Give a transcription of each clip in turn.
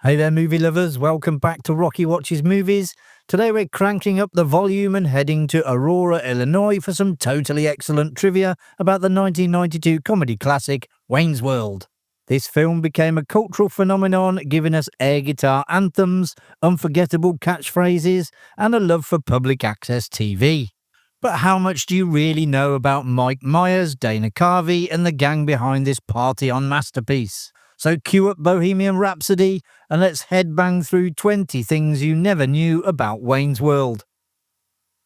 Hey there, movie lovers. Welcome back to Rocky Watches Movies. Today we're cranking up the volume and heading to Aurora, Illinois for some totally excellent trivia about the 1992 comedy classic Wayne's World. This film became a cultural phenomenon, giving us air guitar anthems, unforgettable catchphrases, and a love for public access TV. But how much do you really know about Mike Myers, Dana Carvey, and the gang behind this party-on masterpiece? So cue up Bohemian Rhapsody and let's headbang through 20 things you never knew about Wayne's World.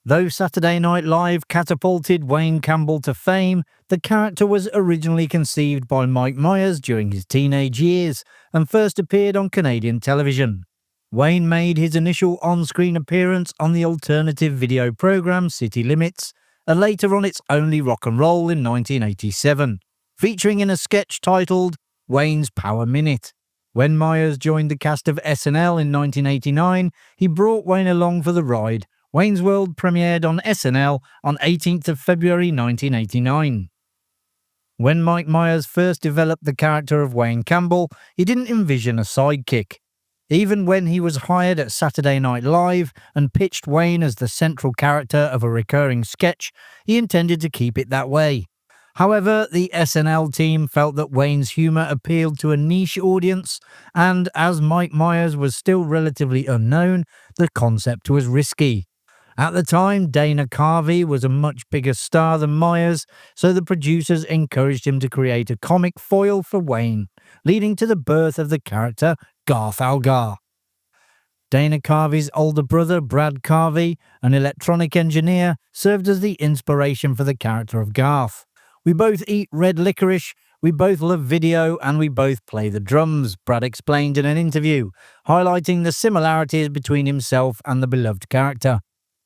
Though Saturday Night Live catapulted Wayne Campbell to fame, the character was originally conceived by Mike Myers during his teenage years and first appeared on Canadian television. Wayne made his initial on-screen appearance on the alternative video program City Limits, and later on its Only Rock and Roll in 1987, featuring in a sketch titled Wayne's Power Minute. When Myers joined the cast of SNL in 1989, he brought Wayne along for the ride. Wayne's World premiered on SNL on 18th of February 1989. When Mike Myers first developed the character of Wayne Campbell, he didn't envision a sidekick. Even when he was hired at Saturday Night Live and pitched Wayne as the central character of a recurring sketch, he intended to keep it that way. However, the SNL team felt that Wayne's humor appealed to a niche audience, and as Mike Myers was still relatively unknown, the concept was risky. At the time, Dana Carvey was a much bigger star than Myers, so the producers encouraged him to create a comic foil for Wayne, leading to the birth of the character Garth Algar. Dana Carvey's older brother, Brad Carvey, an electronic engineer, served as the inspiration for the character of Garth. "We both eat red licorice, we both love video, and we both play the drums," Brad explained in an interview, highlighting the similarities between himself and the beloved character.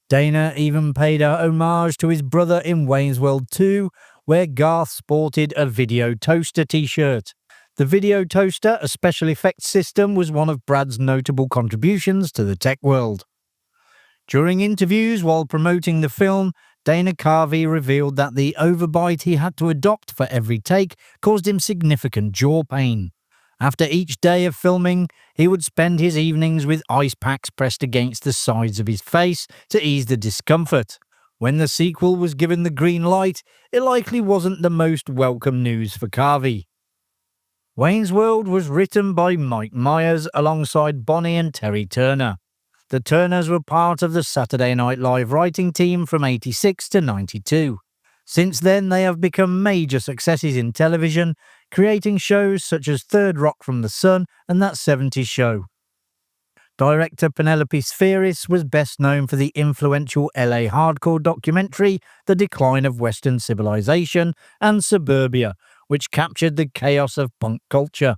Dana even paid a homage to his brother in Wayne's World 2, where Garth sported a Video Toaster t-shirt. The Video Toaster, a special effects system, was one of Brad's notable contributions to the tech world. During interviews while promoting the film, Dana Carvey revealed that the overbite he had to adopt for every take caused him significant jaw pain. After each day of filming, he would spend his evenings with ice packs pressed against the sides of his face to ease the discomfort. When the sequel was given the green light, it likely wasn't the most welcome news for Carvey. Wayne's World was written by Mike Myers alongside Bonnie and Terry Turner. The Turners were part of the Saturday Night Live writing team from 86 to 92. Since then, they have become major successes in television, creating shows such as Third Rock from the Sun and That 70s Show. Director Penelope Spheris was best known for the influential LA hardcore documentary The Decline of Western Civilization and Suburbia, which captured the chaos of punk culture.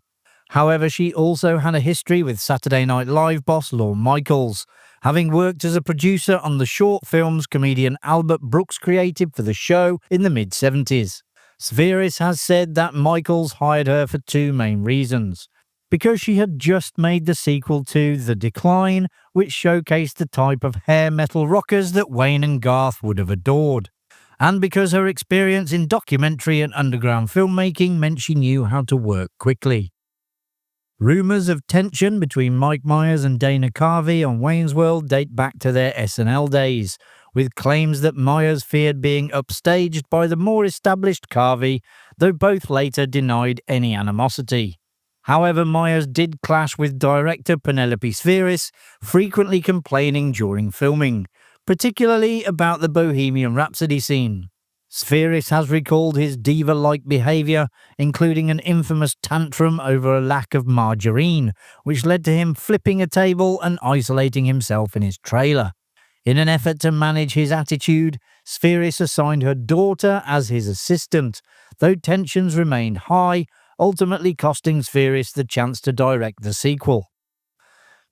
However, she also had a history with Saturday Night Live boss Lorne Michaels, having worked as a producer on the short films comedian Albert Brooks created for the show in the mid-70s. Spheris has said that Michaels hired her for two main reasons: because she had just made the sequel to The Decline, which showcased the type of hair metal rockers that Wayne and Garth would have adored, and because her experience in documentary and underground filmmaking meant she knew how to work quickly. Rumours of tension between Mike Myers and Dana Carvey on Wayne's World date back to their SNL days, with claims that Myers feared being upstaged by the more established Carvey, though both later denied any animosity. However, Myers did clash with director Penelope Spheris, frequently complaining during filming, particularly about the Bohemian Rhapsody scene. Spheris has recalled his diva-like behaviour, including an infamous tantrum over a lack of margarine, which led to him flipping a table and isolating himself in his trailer. In an effort to manage his attitude, Spheris assigned her daughter as his assistant, though tensions remained high, ultimately costing Spheris the chance to direct the sequel.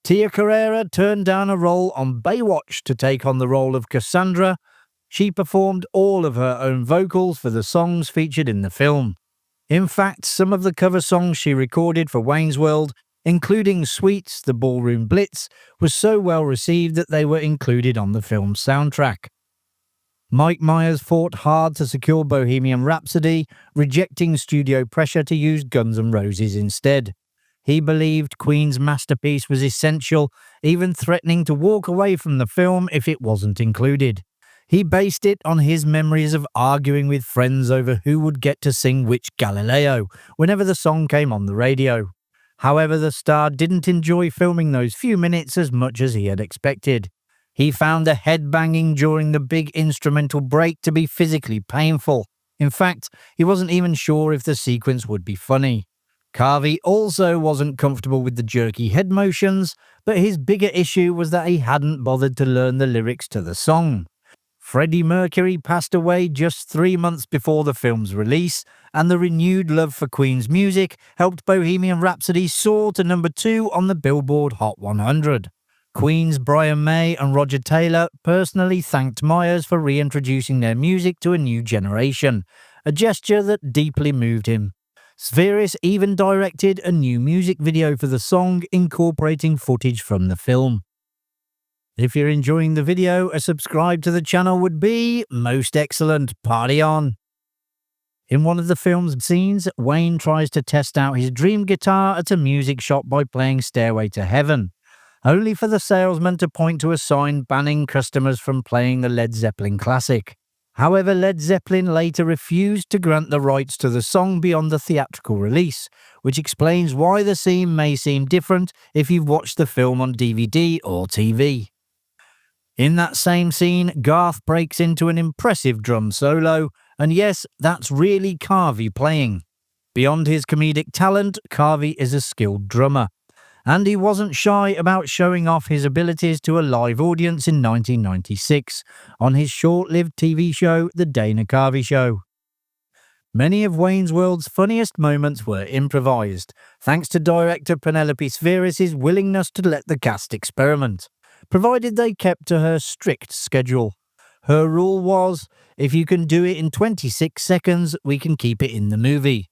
Tia Carrere turned down a role on Baywatch to take on the role of Cassandra. She performed all of her own vocals for the songs featured in the film. In fact, some of the cover songs she recorded for Wayne's World, including Sweets, the Ballroom Blitz, was so well received that they were included on the film's soundtrack. Mike Myers fought hard to secure Bohemian Rhapsody, rejecting studio pressure to use Guns N' Roses instead. He believed Queen's masterpiece was essential, even threatening to walk away from the film if it wasn't included. He based it on his memories of arguing with friends over who would get to sing which Galileo whenever the song came on the radio. However, the star didn't enjoy filming those few minutes as much as he had expected. He found the headbanging during the big instrumental break to be physically painful. In fact, he wasn't even sure if the sequence would be funny. Carvey also wasn't comfortable with the jerky head motions, but his bigger issue was that he hadn't bothered to learn the lyrics to the song. Freddie Mercury passed away just 3 months before the film's release, and the renewed love for Queen's music helped Bohemian Rhapsody soar to number 2 on the Billboard Hot 100. Queen's Brian May and Roger Taylor personally thanked Myers for reintroducing their music to a new generation, a gesture that deeply moved him. Spheris even directed a new music video for the song, incorporating footage from the film. If you're enjoying the video, a subscribe to the channel would be most excellent. Party on! In one of the film's scenes, Wayne tries to test out his dream guitar at a music shop by playing Stairway to Heaven, only for the salesman to point to a sign banning customers from playing the Led Zeppelin classic. However, Led Zeppelin later refused to grant the rights to the song beyond the theatrical release, which explains why the scene may seem different if you've watched the film on DVD or TV. In that same scene, Garth breaks into an impressive drum solo, and yes, that's really Carvey playing. Beyond his comedic talent, Carvey is a skilled drummer, and he wasn't shy about showing off his abilities to a live audience in 1996 on his short-lived TV show, The Dana Carvey Show. Many of Wayne's World's funniest moments were improvised, thanks to director Penelope Spheris' willingness to let the cast experiment, provided they kept to her strict schedule. Her rule was, if you can do it in 26 seconds, we can keep it in the movie.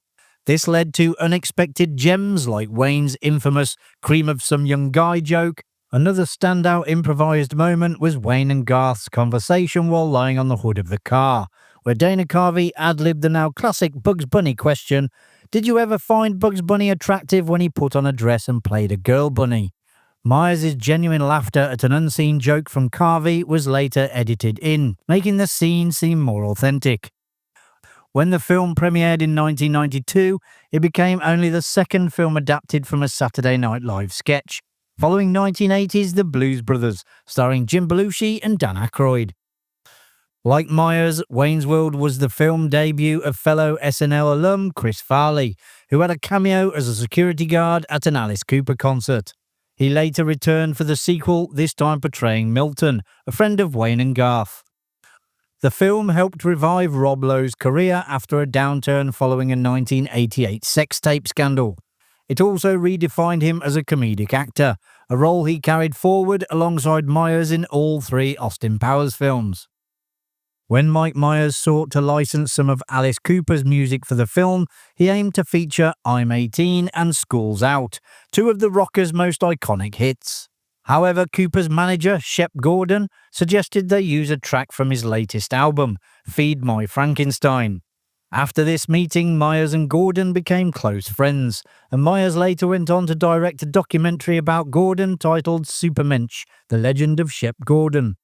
This led to unexpected gems like Wayne's infamous cream of some young guy joke. Another standout improvised moment was Wayne and Garth's conversation while lying on the hood of the car, where Dana Carvey ad-libbed the now classic Bugs Bunny question, "Did you ever find Bugs Bunny attractive when he put on a dress and played a girl bunny?" Myers' genuine laughter at an unseen joke from Carvey was later edited in, making the scene seem more authentic. When the film premiered in 1992, it became only the second film adapted from a Saturday Night Live sketch, following 1980's The Blues Brothers, starring Jim Belushi and Dan Aykroyd. Like Myers, Wayne's World was the film debut of fellow SNL alum Chris Farley, who had a cameo as a security guard at an Alice Cooper concert. He later returned for the sequel, this time portraying Milton, a friend of Wayne and Garth. The film helped revive Rob Lowe's career after a downturn following a 1988 sex tape scandal. It also redefined him as a comedic actor, a role he carried forward alongside Myers in all 3 Austin Powers films. When Mike Myers sought to license some of Alice Cooper's music for the film, he aimed to feature I'm 18 and School's Out, 2 of the rocker's most iconic hits. However, Cooper's manager, Shep Gordon, suggested they use a track from his latest album, Feed My Frankenstein. After this meeting, Myers and Gordon became close friends, and Myers later went on to direct a documentary about Gordon titled Supermensch, The Legend of Shep Gordon.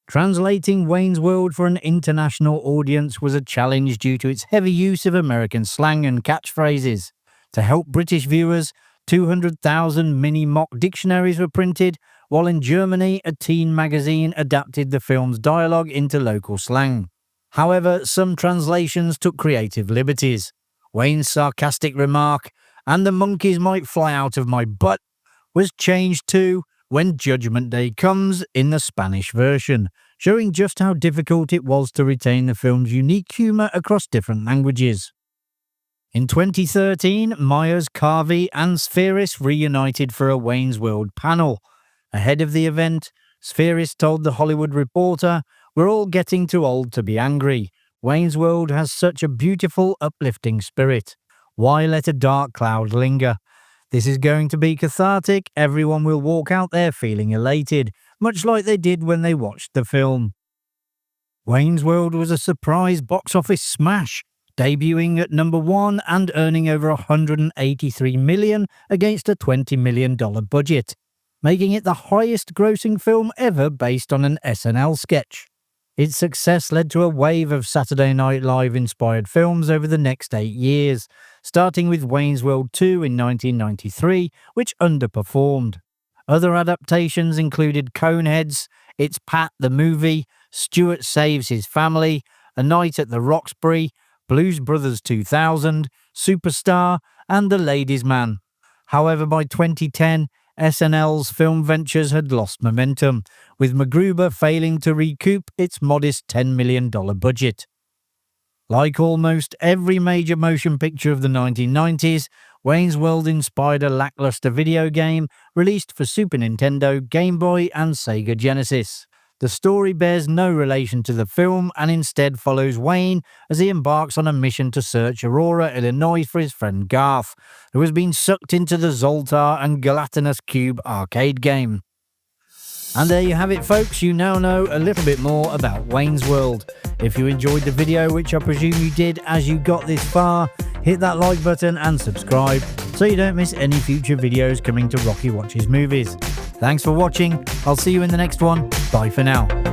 Translating Wayne's World for an international audience was a challenge due to its heavy use of American slang and catchphrases. To help British viewers, 200,000 mini-mock dictionaries were printed, while in Germany, a teen magazine adapted the film's dialogue into local slang. However, some translations took creative liberties. Wayne's sarcastic remark, "and the monkeys might fly out of my butt," was changed to "when Judgment Day comes" in the Spanish version, showing just how difficult it was to retain the film's unique humour across different languages. In 2013, Myers, Carvey and Spheris reunited for a Wayne's World panel. Ahead of the event, Spheris told The Hollywood Reporter, "We're all getting too old to be angry. Wayne's World has such a beautiful, uplifting spirit. Why let a dark cloud linger? This is going to be cathartic. Everyone will walk out there feeling elated, much like they did when they watched the film." Wayne's World was a surprise box office smash, debuting at number 1 and earning over $183 million against a $20 million budget, making it the highest grossing film ever based on an SNL sketch. Its success led to a wave of Saturday Night Live inspired films over the next 8 years, starting with Wayne's World 2 in 1993, which underperformed. Other adaptations included Coneheads, It's Pat the Movie, Stuart Saves His Family, A Night at the Roxbury, Blues Brothers 2000, Superstar, and The Ladies' Man. However, by 2010, SNL's film ventures had lost momentum, with MacGruber failing to recoup its modest $10 million budget. Like almost every major motion picture of the 1990s, Wayne's World inspired a lackluster video game released for Super Nintendo, Game Boy, and Sega Genesis. The story bears no relation to the film and instead follows Wayne as he embarks on a mission to search Aurora, Illinois for his friend Garth, who has been sucked into the Zoltar and Gelatinous Cube arcade game. And there you have it, folks. You now know a little bit more about Wayne's World. If you enjoyed the video, which I presume you did as you got this far, hit that like button and subscribe so you don't miss any future videos coming to Rocky Watches Movies. Thanks for watching. I'll see you in the next one. Bye for now.